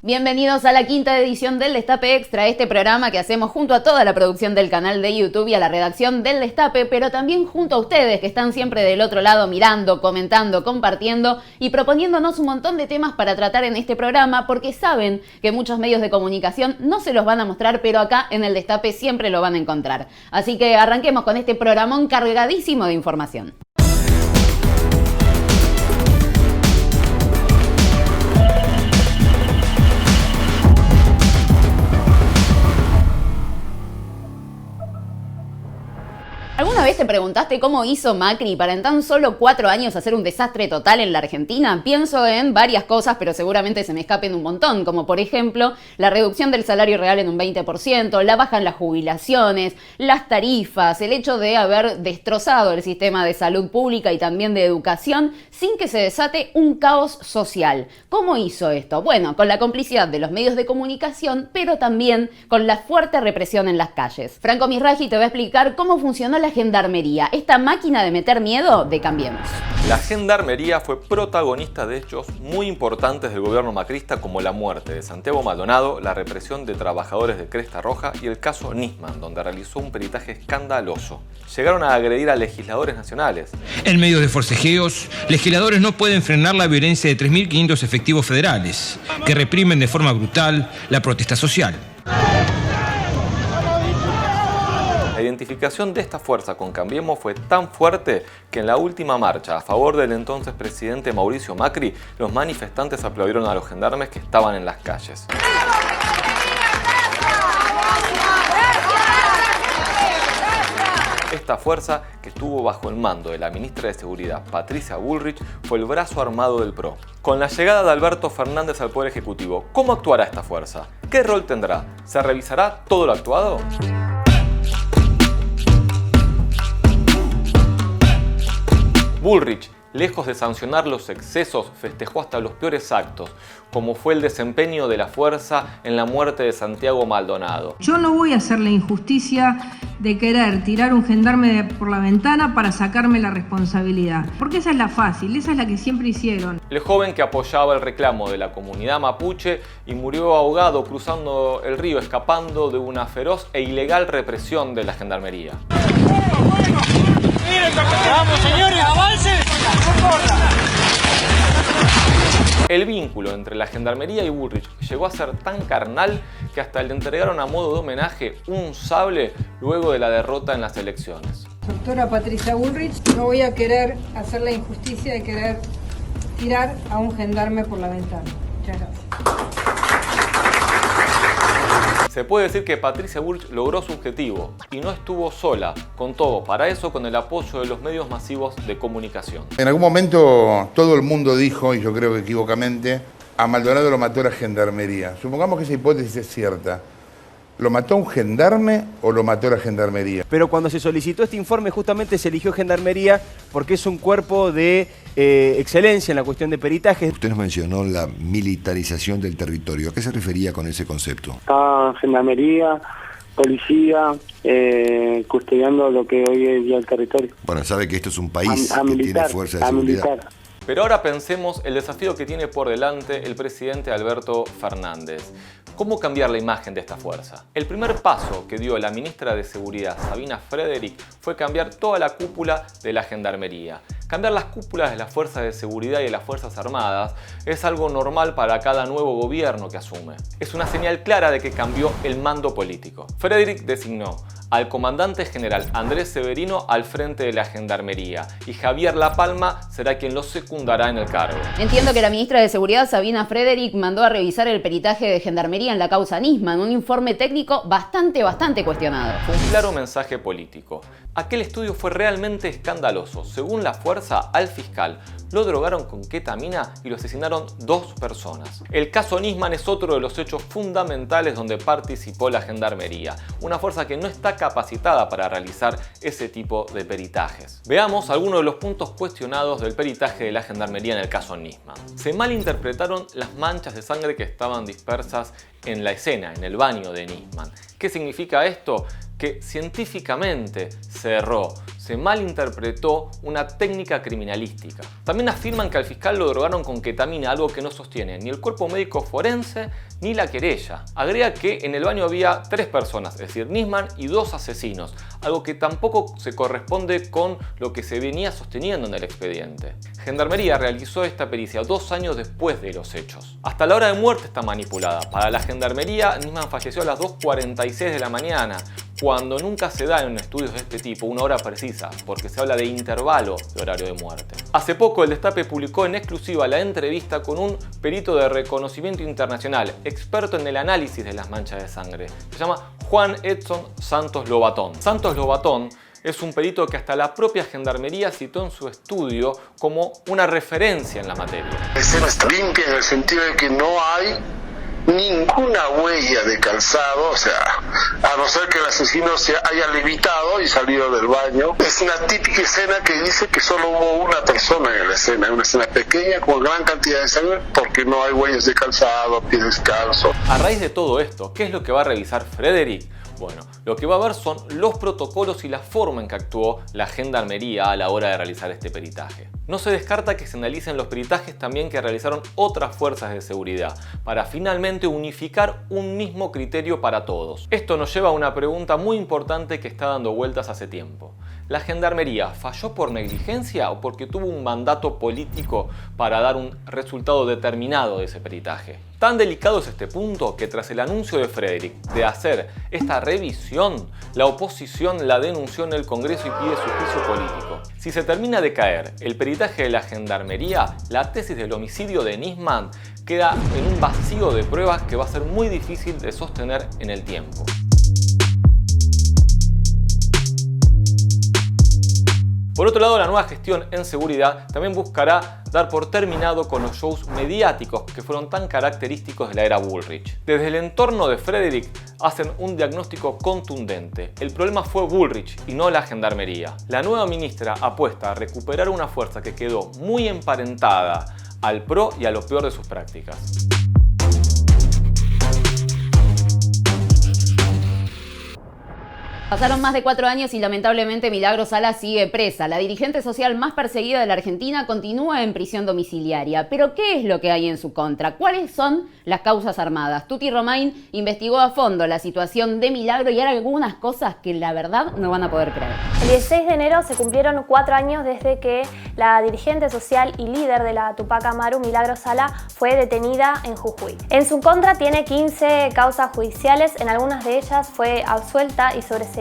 Bienvenidos a la quinta edición del Destape Extra, este programa que hacemos junto a toda la producción del canal de YouTube y a la redacción del Destape, pero también junto a ustedes que están siempre del otro lado mirando, comentando, compartiendo y proponiéndonos un montón de temas para tratar en este programa, porque saben que muchos medios de comunicación no se los van a mostrar, pero acá en el Destape siempre lo van a encontrar. Así que arranquemos con este programón cargadísimo de información. ¿Alguna vez te preguntaste cómo hizo Macri para en tan solo 4 años hacer un desastre total en la Argentina? Pienso en varias cosas, pero seguramente se me escapen un montón, como por ejemplo la reducción del salario real en un 20%, la baja en las jubilaciones, las tarifas, el hecho de haber destrozado el sistema de salud pública y también de educación sin que se desate un caos social. ¿Cómo hizo esto? Bueno, con la complicidad de los medios de comunicación, pero también con la fuerte represión en las calles. Franco Misragi te va a explicar cómo funcionó la Gendarmería, esta máquina de meter miedo de Cambiemos. La Gendarmería fue protagonista de hechos muy importantes del gobierno macrista, como la muerte de Santiago Maldonado, la represión de trabajadores de Cresta Roja y el caso Nisman, donde realizó un peritaje escandaloso. Llegaron a agredir a legisladores nacionales. En medio de forcejeos, legisladores no pueden frenar la violencia de 3.500 efectivos federales, que reprimen de forma brutal la protesta social. La identificación de esta fuerza con Cambiemos fue tan fuerte que en la última marcha a favor del entonces presidente Mauricio Macri, los manifestantes aplaudieron a los gendarmes que estaban en las calles. Esta fuerza, que estuvo bajo el mando de la ministra de Seguridad, Patricia Bullrich, fue el brazo armado del PRO. Con la llegada de Alberto Fernández al Poder Ejecutivo, ¿cómo actuará esta fuerza? ¿Qué rol tendrá? ¿Se revisará todo lo actuado? Bullrich, lejos de sancionar los excesos, festejó hasta los peores actos, como fue el desempeño de la fuerza en la muerte de Santiago Maldonado. Yo no voy a hacer la injusticia de querer tirar un gendarme por la ventana para sacarme la responsabilidad, porque esa es la fácil, esa es la que siempre hicieron. El joven que apoyaba el reclamo de la comunidad mapuche y murió ahogado cruzando el río, escapando de una feroz e ilegal represión de la Gendarmería. ¡Vamos, señores, avance! El vínculo entre la Gendarmería y Bullrich llegó a ser tan carnal que hasta le entregaron a modo de homenaje un sable luego de la derrota en las elecciones. Doctora Patricia Bullrich, no voy a querer hacer la injusticia de querer tirar a un gendarme por la ventana. Muchas gracias. Se puede decir que Patricia Bullrich logró su objetivo y no estuvo sola, contó para eso con el apoyo de los medios masivos de comunicación. En algún momento todo el mundo dijo, y yo creo que equivocamente, a Maldonado lo mató la Gendarmería. Supongamos que esa hipótesis es cierta. ¿Lo mató un gendarme o lo mató la Gendarmería? Pero cuando se solicitó este informe justamente se eligió Gendarmería porque es un cuerpo de excelencia en la cuestión de peritajes. Usted nos mencionó la militarización del territorio. ¿A qué se refería con ese concepto? Está Gendarmería, policía, custodiando lo que hoy es ya el territorio. Bueno, sabe que esto es un país que militar, tiene fuerza de seguridad. Militar. Pero ahora pensemos el desafío que tiene por delante el presidente Alberto Fernández. ¿Cómo cambiar la imagen de esta fuerza? El primer paso que dio la ministra de Seguridad, Sabina Frederick, fue cambiar toda la cúpula de la Gendarmería. Cambiar las cúpulas de las fuerzas de seguridad y de las Fuerzas Armadas es algo normal para cada nuevo gobierno que asume. Es una señal clara de que cambió el mando político. Frederick designó al comandante general Andrés Severino al frente de la Gendarmería y Javier La Palma será quien lo secundará en el cargo. Entiendo que la ministra de Seguridad, Sabina Frederick, mandó a revisar el peritaje de Gendarmería en la causa Nisman, un informe técnico bastante cuestionado. Fue un claro mensaje político. Aquel estudio fue realmente escandaloso. Según la fuerza, al fiscal lo drogaron con ketamina y lo asesinaron 2 personas. El caso Nisman es otro de los hechos fundamentales donde participó la Gendarmería, una fuerza que no está capacitada para realizar ese tipo de peritajes. Veamos algunos de los puntos cuestionados del peritaje de la Gendarmería en el caso Nisman. Se malinterpretaron las manchas de sangre que estaban dispersas en la escena, en el baño de Nisman. ¿Qué significa esto? que científicamente se erró, se malinterpretó una técnica criminalística. También afirman que al fiscal lo drogaron con ketamina, algo que no sostiene ni el cuerpo médico forense ni la querella. Agrega que en el baño había 3 personas, es decir, Nisman y 2 asesinos, algo que tampoco se corresponde con lo que se venía sosteniendo en el expediente. Gendarmería realizó esta pericia 2 años después de los hechos. Hasta la hora de muerte está manipulada. Para la Gendarmería, Nisman falleció a las 2:46 de la mañana, cuando nunca se da en estudios de este tipo una hora precisa, porque se habla de intervalo de horario de muerte. Hace poco el Destape publicó en exclusiva la entrevista con un perito de reconocimiento internacional, experto en el análisis de las manchas de sangre. Se llama Juan Edson Santos Lobatón. Santos Lobatón es un perito que hasta la propia Gendarmería citó en su estudio como una referencia en la materia. La escena está limpia en el sentido de que no hay ninguna huella de calzado, o sea, a no ser que el asesino se haya levitado y salido del baño. Es una típica escena que dice que solo hubo una persona en la escena, una escena pequeña con gran cantidad de sangre porque no hay huellas de calzado, pies descalzos. A raíz de todo esto, ¿qué es lo que va a revisar Frederick? Bueno, lo que va a ver son los protocolos y la forma en que actuó la Gendarmería a la hora de realizar este peritaje. No se descarta que se analicen los peritajes también que realizaron otras fuerzas de seguridad, para finalmente unificar un mismo criterio para todos. Esto nos lleva a una pregunta muy importante que está dando vueltas hace tiempo. ¿La Gendarmería falló por negligencia o porque tuvo un mandato político para dar un resultado determinado de ese peritaje? Tan delicado es este punto que tras el anuncio de Frederick de hacer esta revisión, la oposición la denunció en el Congreso y pide su juicio político. Si se termina de caer el peritaje de la Gendarmería, la tesis del homicidio de Nisman queda en un vacío de pruebas que va a ser muy difícil de sostener en el tiempo. Por otro lado, la nueva gestión en seguridad también buscará dar por terminado con los shows mediáticos que fueron tan característicos de la era Bullrich. Desde el entorno de Frederick hacen un diagnóstico contundente. El problema fue Bullrich y no la Gendarmería. La nueva ministra apuesta a recuperar una fuerza que quedó muy emparentada al pro y a lo peor de sus prácticas. Pasaron más de 4 años y lamentablemente Milagros Sala sigue presa. La dirigente social más perseguida de la Argentina continúa en prisión domiciliaria. ¿Pero qué es lo que hay en su contra? ¿Cuáles son las causas armadas? Tuti Romain investigó a fondo la situación de Milagro y hay algunas cosas que la verdad no van a poder creer. El 16 de enero se cumplieron 4 años desde que la dirigente social y líder de la Tupac Amaru, Milagros Sala, fue detenida en Jujuy. En su contra tiene 15 causas judiciales, en algunas de ellas fue absuelta y sobreseída,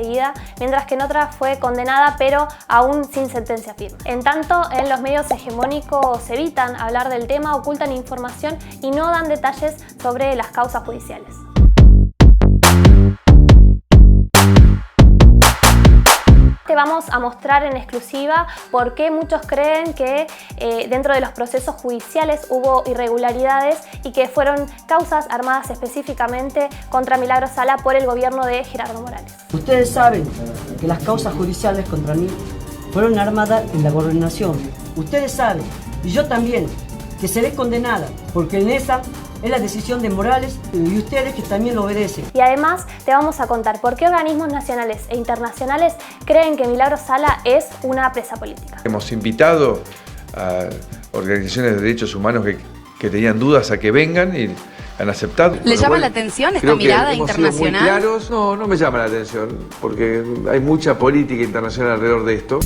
mientras que en otras fue condenada pero aún sin sentencia firme. En tanto, en los medios hegemónicos evitan hablar del tema, ocultan información y no dan detalles sobre las causas judiciales. Te vamos a mostrar en exclusiva por qué muchos creen que dentro de los procesos judiciales hubo irregularidades y que fueron causas armadas específicamente contra Milagros Sala por el gobierno de Gerardo Morales. Ustedes saben que las causas judiciales contra mí fueron armadas en la gobernación. Ustedes saben, y yo también, que seré condenada, porque en esa es la decisión de Morales y ustedes que también lo obedecen. Y además te vamos a contar por qué organismos nacionales e internacionales creen que Milagros Sala es una presa política. Hemos invitado a organizaciones de derechos humanos que tenían dudas a que vengan y han aceptado. ¿Le llama la atención esta mirada internacional? Muy claros. No, no me llama la atención, porque hay mucha política internacional alrededor de esto.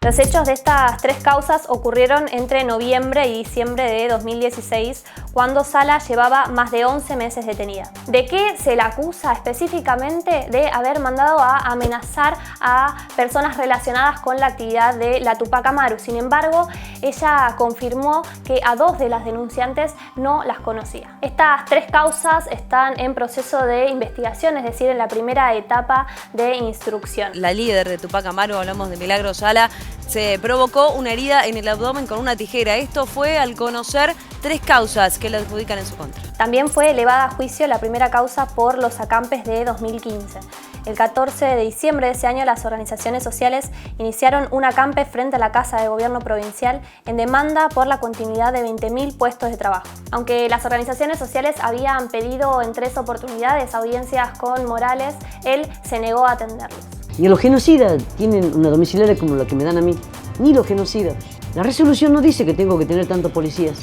Los hechos de estas 3 causas ocurrieron entre noviembre y diciembre de 2016, cuando Sala llevaba más de 11 meses detenida. ¿De qué se la acusa específicamente? De haber mandado a amenazar a personas relacionadas con la actividad de la Tupac Amaru. Sin embargo, ella confirmó que a 2 de las denunciantes no las conocía. Estas 3 causas están en proceso de investigación, es decir, en la primera etapa de instrucción. La líder de Tupac Amaru, hablamos de Milagros Sala, se provocó una herida en el abdomen con una tijera. Esto fue al conocer 3 causas que la adjudican en su contra. También fue elevada a juicio la primera causa por los acampes de 2015. El 14 de diciembre de ese año, las organizaciones sociales iniciaron un acampe frente a la Casa de Gobierno Provincial en demanda por la continuidad de 20.000 puestos de trabajo. Aunque las organizaciones sociales habían pedido en 3 oportunidades audiencias con Morales, él se negó a atenderlos. Y los genocidas tienen una domiciliaria como la que me dan a mí. Ni los genocidas. La resolución no dice que tengo que tener tantos policías.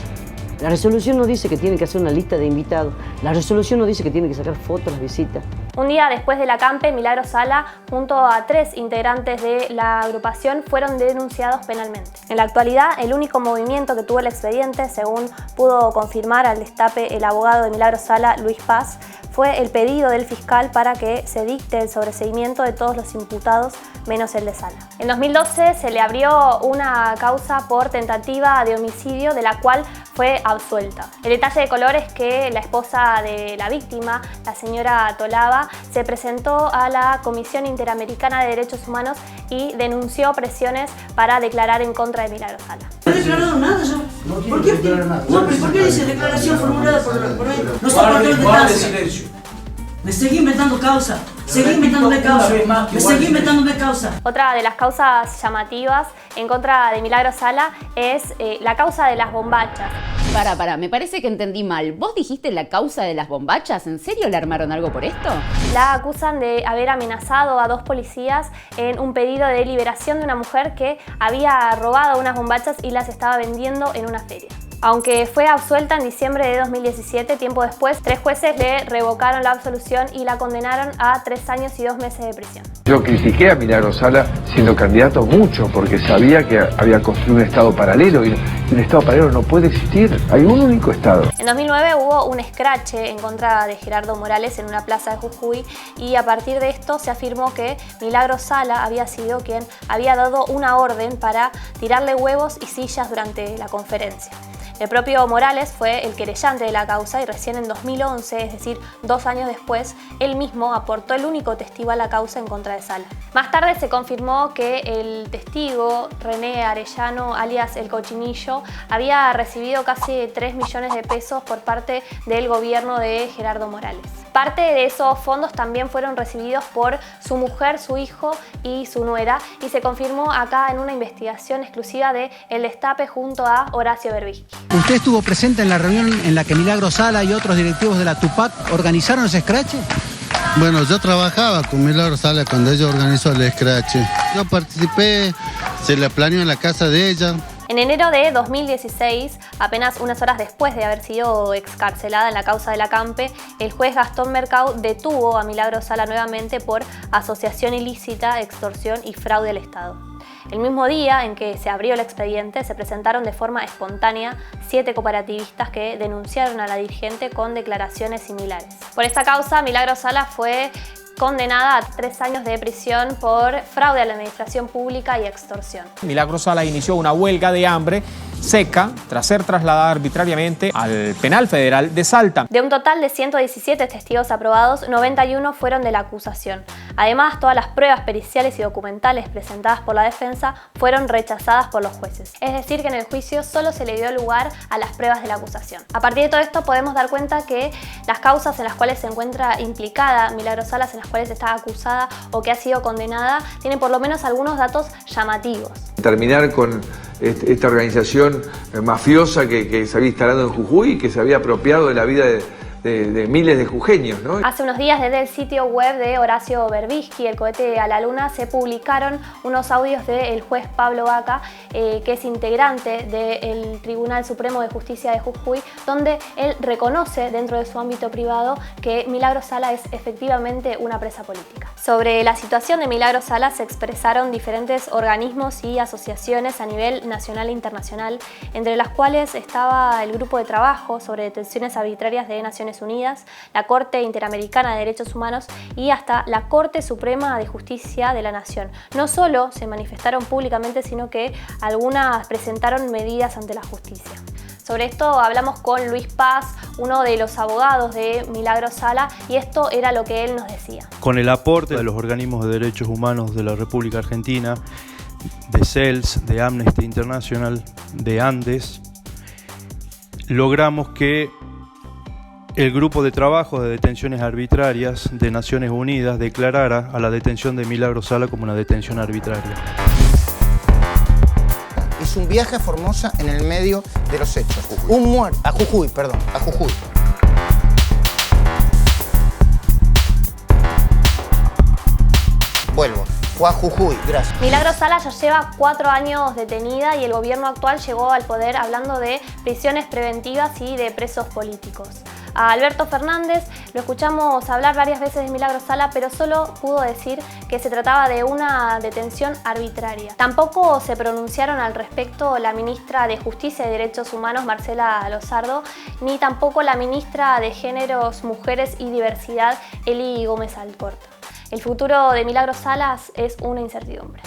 La resolución no dice que tiene que hacer una lista de invitados. La resolución no dice que tiene que sacar fotos a las visitas. Un día después del acampe, Milagros Sala, junto a 3 integrantes de la agrupación, fueron denunciados penalmente. En la actualidad, el único movimiento que tuvo el expediente, según pudo confirmar al Destape el abogado de Milagros Sala, Luis Paz, fue el pedido del fiscal para que se dicte el sobreseimiento de todos los imputados, menos el de Sala. En 2012 se le abrió una causa por tentativa de homicidio, de la cual fue absuelta. El detalle de color es que la esposa de la víctima, la señora Tolaba, se presentó a la Comisión Interamericana de Derechos Humanos y denunció presiones para declarar en contra de Milagros Sala. No he declarado nada yo. No ¿Por qué? nada. No, pero ¿por qué dice declaración formulada por él? No sé por qué guarde silencio. Me seguí inventando causa. Seguí inventándome causa. Me seguí inventándome causa. Otra de las causas llamativas en contra de Milagros Sala es la causa de las bombachas. Para, me parece que entendí mal. ¿Vos dijiste la causa de las bombachas? ¿En serio le armaron algo por esto? La acusan de haber amenazado a 2 policías en un pedido de liberación de una mujer que había robado unas bombachas y las estaba vendiendo en una feria. Aunque fue absuelta en diciembre de 2017, tiempo después, 3 jueces le revocaron la absolución y la condenaron a 3 años y 2 meses de prisión. Yo critiqué a Milagros Sala siendo candidato mucho porque sabía que había construido un Estado paralelo y un Estado paralelo no puede existir. Hay un único Estado. En 2009 hubo un escrache en contra de Gerardo Morales en una plaza de Jujuy y a partir de esto se afirmó que Milagros Sala había sido quien había dado una orden para tirarle huevos y sillas durante la conferencia. El propio Morales fue el querellante de la causa y recién en 2011, es decir, 2 años después, él mismo aportó el único testigo a la causa en contra de Sala. Más tarde se confirmó que el testigo, René Arellano, alias El Cochinillo, había recibido casi 3 millones de pesos por parte del gobierno de Gerardo Morales. Parte de esos fondos también fueron recibidos por su mujer, su hijo y su nuera, y se confirmó acá en una investigación exclusiva de El Destape junto a Horacio Berbisky. ¿Usted estuvo presente en la reunión en la que Milagros Sala y otros directivos de la Tupac organizaron ese escrache? Bueno, yo trabajaba con Milagros Sala cuando ella organizó el escrache. Yo participé, se la planeó en la casa de ella. En enero de 2016, apenas unas horas después de haber sido excarcelada en la causa del acampe, el juez Gastón Mercado detuvo a Milagros Sala nuevamente por asociación ilícita, extorsión y fraude al Estado. El mismo día en que se abrió el expediente, se presentaron de forma espontánea 7 cooperativistas que denunciaron a la dirigente con declaraciones similares. Por esta causa, Milagros Sala fue condenada a 3 años de prisión por fraude a la administración pública y extorsión. Milagros Sala inició una huelga de hambre seca tras ser trasladada arbitrariamente al Penal Federal de Salta. De un total de 117 testigos aprobados, 91 fueron de la acusación. Además, todas las pruebas periciales y documentales presentadas por la defensa fueron rechazadas por los jueces. Es decir, que en el juicio solo se le dio lugar a las pruebas de la acusación. A partir de todo esto podemos dar cuenta que las causas en las cuales se encuentra implicada Milagros Sala, en las cuales está acusada o que ha sido condenada, tienen por lo menos algunos datos llamativos. Terminar con esta organización mafiosa que se había instalado en Jujuy y que se había apropiado de la vida de miles de jujeños, ¿no? Hace unos días desde el sitio web de Horacio Berbisky, El cohete a la luna, se publicaron unos audios del juez Pablo Vaca, que es integrante del Tribunal Supremo de Justicia de Jujuy, donde él reconoce dentro de su ámbito privado que Milagros Sala es efectivamente una presa política. Sobre la situación de Milagros Sala se expresaron diferentes organismos y asociaciones a nivel nacional e internacional, entre las cuales estaba el Grupo de Trabajo sobre Detenciones Arbitrarias de Naciones Unidas, la Corte Interamericana de Derechos Humanos y hasta la Corte Suprema de Justicia de la Nación. No solo se manifestaron públicamente, sino que algunas presentaron medidas ante la justicia. Sobre esto hablamos con Luis Paz, uno de los abogados de Milagros Sala, y esto era lo que él nos decía. Con el aporte de los organismos de derechos humanos de la República Argentina, de CELS, de Amnesty International, de Andes, logramos que el Grupo de Trabajo de Detenciones Arbitrarias de Naciones Unidas declarara a la detención de Milagros Sala como una detención arbitraria. Hizo un viaje a Formosa en el medio de los hechos. Un muerto, a Jujuy. Vuelvo. Fue a Jujuy, gracias. Milagros Sala ya lleva 4 años detenida y el gobierno actual llegó al poder hablando de prisiones preventivas y de presos políticos. A Alberto Fernández lo escuchamos hablar varias veces de Milagros Sala, pero solo pudo decir que se trataba de una detención arbitraria. Tampoco se pronunciaron al respecto la ministra de Justicia y Derechos Humanos, Marcela Lozardo, ni tampoco la ministra de Géneros, Mujeres y Diversidad, Eli Gómez Alcorta. El futuro de Milagros Salas es una incertidumbre.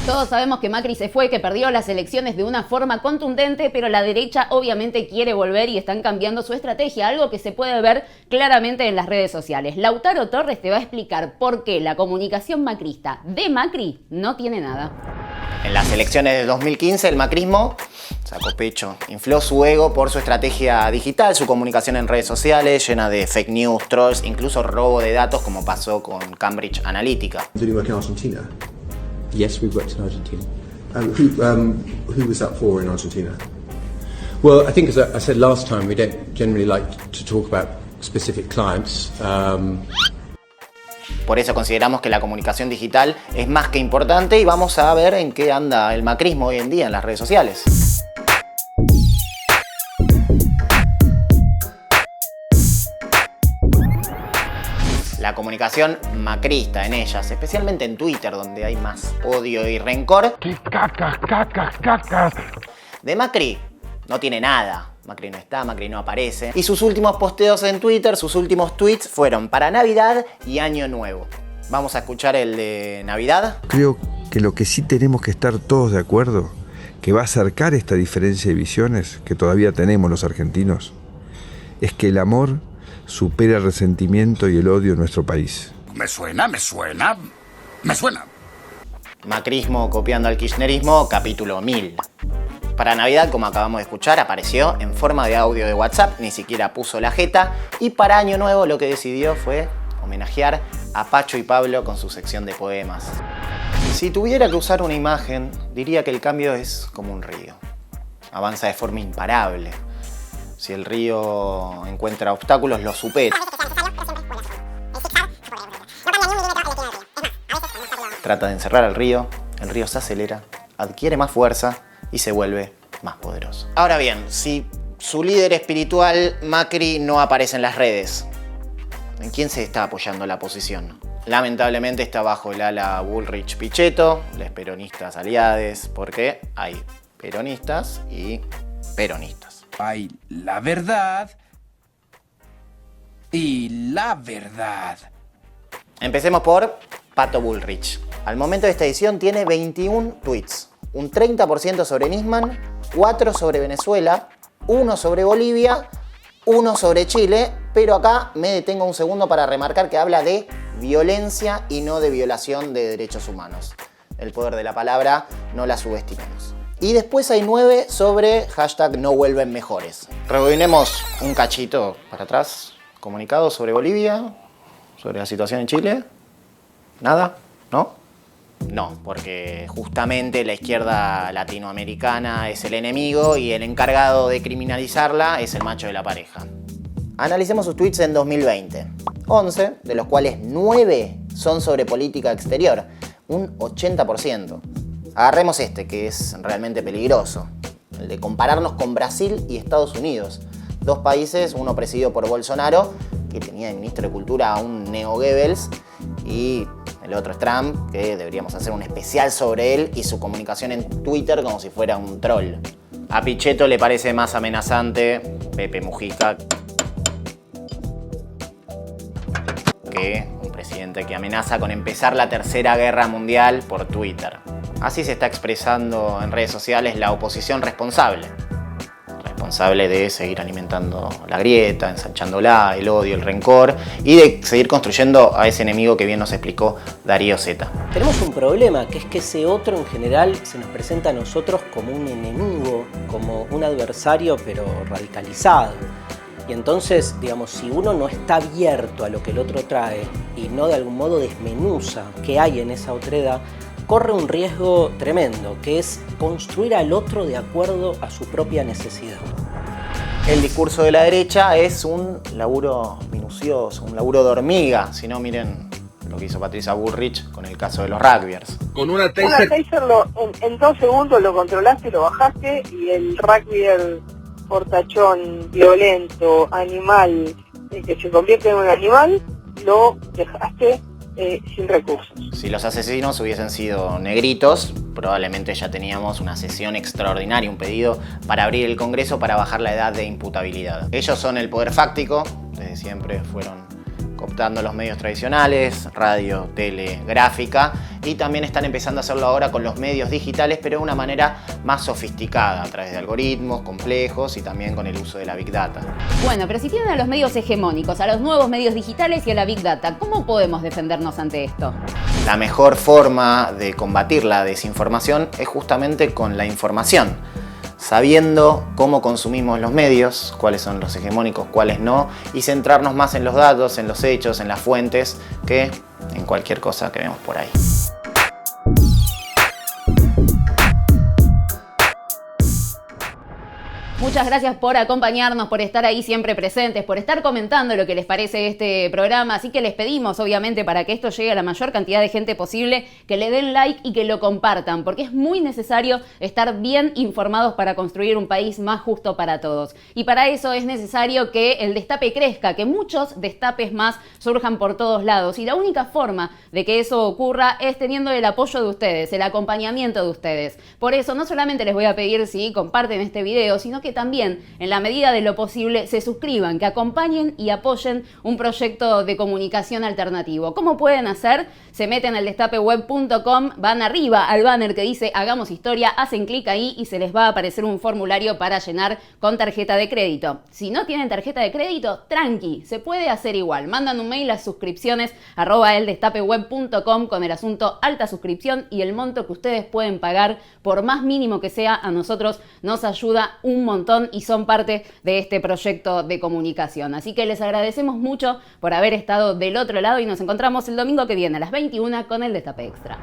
Todos sabemos que Macri se fue, que perdió las elecciones de una forma contundente, pero la derecha obviamente quiere volver y están cambiando su estrategia, algo que se puede ver claramente en las redes sociales. Lautaro Torres te va a explicar por qué la comunicación macrista de Macri no tiene nada. En las elecciones de 2015 el macrismo sacó pecho, infló su ego por su estrategia digital, su comunicación en redes sociales llena de fake news, trolls, incluso robo de datos como pasó con Cambridge Analytica. Did you work in Argentina? Yes, we worked in Argentina. Who was that for in Argentina? Well, I think as I said last time, we don't generally like to talk about specific clients. Por eso consideramos que la comunicación digital es más que importante y vamos a ver en qué anda el macrismo hoy en día en las redes sociales. La comunicación macrista en ellas, especialmente en Twitter, donde hay más odio y rencor. De Macri no tiene nada. Macri no está, Macri no aparece. Y sus últimos posteos en Twitter, sus últimos tweets fueron para Navidad y Año Nuevo. Vamos a escuchar el de Navidad. Creo que lo que sí tenemos que estar todos de acuerdo, que va a acercar esta diferencia de visiones que todavía tenemos los argentinos, es que el amor supera el resentimiento y el odio en nuestro país. Me suena. Macrismo copiando al kirchnerismo, capítulo 1000. Para Navidad, como acabamos de escuchar, apareció en forma de audio de WhatsApp, ni siquiera puso la jeta. Y para Año Nuevo lo que decidió fue homenajear a Pacho y Pablo con su sección de poemas. Si tuviera que usar una imagen, diría que el cambio es como un río. Avanza de forma imparable. Si el río encuentra obstáculos, los supera. Trata de encerrar al río, el río se acelera, adquiere más fuerza y se vuelve más poderoso. Ahora bien, si su líder espiritual, Macri, no aparece en las redes, ¿en quién se está apoyando la oposición? Lamentablemente está bajo el ala Bullrich-Pichetto, los peronistas aliades, porque hay peronistas y peronistas. Hay la verdad y la verdad. Empecemos por Pato Bullrich. Al momento de esta edición tiene 21 tweets. Un 30% sobre Nisman, 4 sobre Venezuela, 1 sobre Bolivia, 1 sobre Chile, pero acá me detengo un segundo para remarcar que habla de violencia y no de violación de derechos humanos. El poder de la palabra no la subestimemos. Y después hay 9 sobre #NoVuelvenMejores. Rebobinemos un cachito para atrás. Comunicado sobre Bolivia, sobre la situación en Chile. ¿Nada? ¿No? No, porque justamente la izquierda latinoamericana es el enemigo y el encargado de criminalizarla es el macho de la pareja. Analicemos sus tweets en 2020. 11, de los cuales 9 son sobre política exterior, un 80%. Agarremos este, que es realmente peligroso, el de compararnos con Brasil y Estados Unidos. Dos países, uno presidido por Bolsonaro, que tenía de ministro de Cultura a un neo-Goebbels, y el otro es Trump, que deberíamos hacer un especial sobre él y su comunicación en Twitter como si fuera un troll. A Pichetto le parece más amenazante Pepe Mujica que un presidente que amenaza con empezar la Tercera Guerra Mundial por Twitter. Así se está expresando en redes sociales la oposición responsable responsable de seguir alimentando la grieta, ensanchándola, el odio, el rencor y de seguir construyendo a ese enemigo que bien nos explicó Darío Zeta. Tenemos un problema, que es que ese otro en general se nos presenta a nosotros como un enemigo, como un adversario pero radicalizado. Y entonces, digamos, si uno no está abierto a lo que el otro trae y no de algún modo desmenuza qué hay en esa otredad, corre un riesgo tremendo, que es construir al otro de acuerdo a su propia necesidad. El discurso de la derecha es un laburo minucioso, un laburo de hormiga. Si no, miren lo que hizo Patricia Bullrich con el caso de los rugbyers. Con una taser en 2 segundos lo controlaste, lo bajaste y el rugbyer portachón, violento, animal, que se convierte en un animal, lo dejaste sin recursos. Si los asesinos hubiesen sido negritos, probablemente ya teníamos una sesión extraordinaria, un pedido para abrir el Congreso para bajar la edad de imputabilidad. Ellos son el poder fáctico, desde siempre fueron cooptando los medios tradicionales, radio, tele, gráfica, y también están empezando a hacerlo ahora con los medios digitales, pero de una manera más sofisticada, a través de algoritmos complejos y también con el uso de la Big Data. Bueno, pero si tienen a los medios hegemónicos, a los nuevos medios digitales y a la Big Data, ¿cómo podemos defendernos ante esto? La mejor forma de combatir la desinformación es justamente con la información. Sabiendo cómo consumimos los medios, cuáles son los hegemónicos, cuáles no, y centrarnos más en los datos, en los hechos, en las fuentes, que en cualquier cosa que vemos por ahí. Muchas gracias por acompañarnos, por estar ahí siempre presentes, por estar comentando lo que les parece este programa. Así que les pedimos, obviamente, para que esto llegue a la mayor cantidad de gente posible, que le den like y que lo compartan, porque es muy necesario estar bien informados para construir un país más justo para todos. Y para eso es necesario que el destape crezca, que muchos destapes más surjan por todos lados. Y la única forma de que eso ocurra es teniendo el apoyo de ustedes, el acompañamiento de ustedes. Por eso no solamente les voy a pedir si comparten este video, sino que también, en la medida de lo posible, se suscriban, que acompañen y apoyen un proyecto de comunicación alternativo. ¿Cómo pueden hacer? Se meten al destapeweb.com, van arriba al banner que dice Hagamos Historia, hacen clic ahí y se les va a aparecer un formulario para llenar con tarjeta de crédito. Si no tienen tarjeta de crédito, tranqui, se puede hacer igual. Mandan un mail a suscripciones@eldestapeweb.com con el asunto alta suscripción y el monto que ustedes pueden pagar, por más mínimo que sea, a nosotros nos ayuda un montón y son parte de este proyecto de comunicación. Así que les agradecemos mucho por haber estado del otro lado y nos encontramos el domingo que viene a las 21 con el Destape Extra.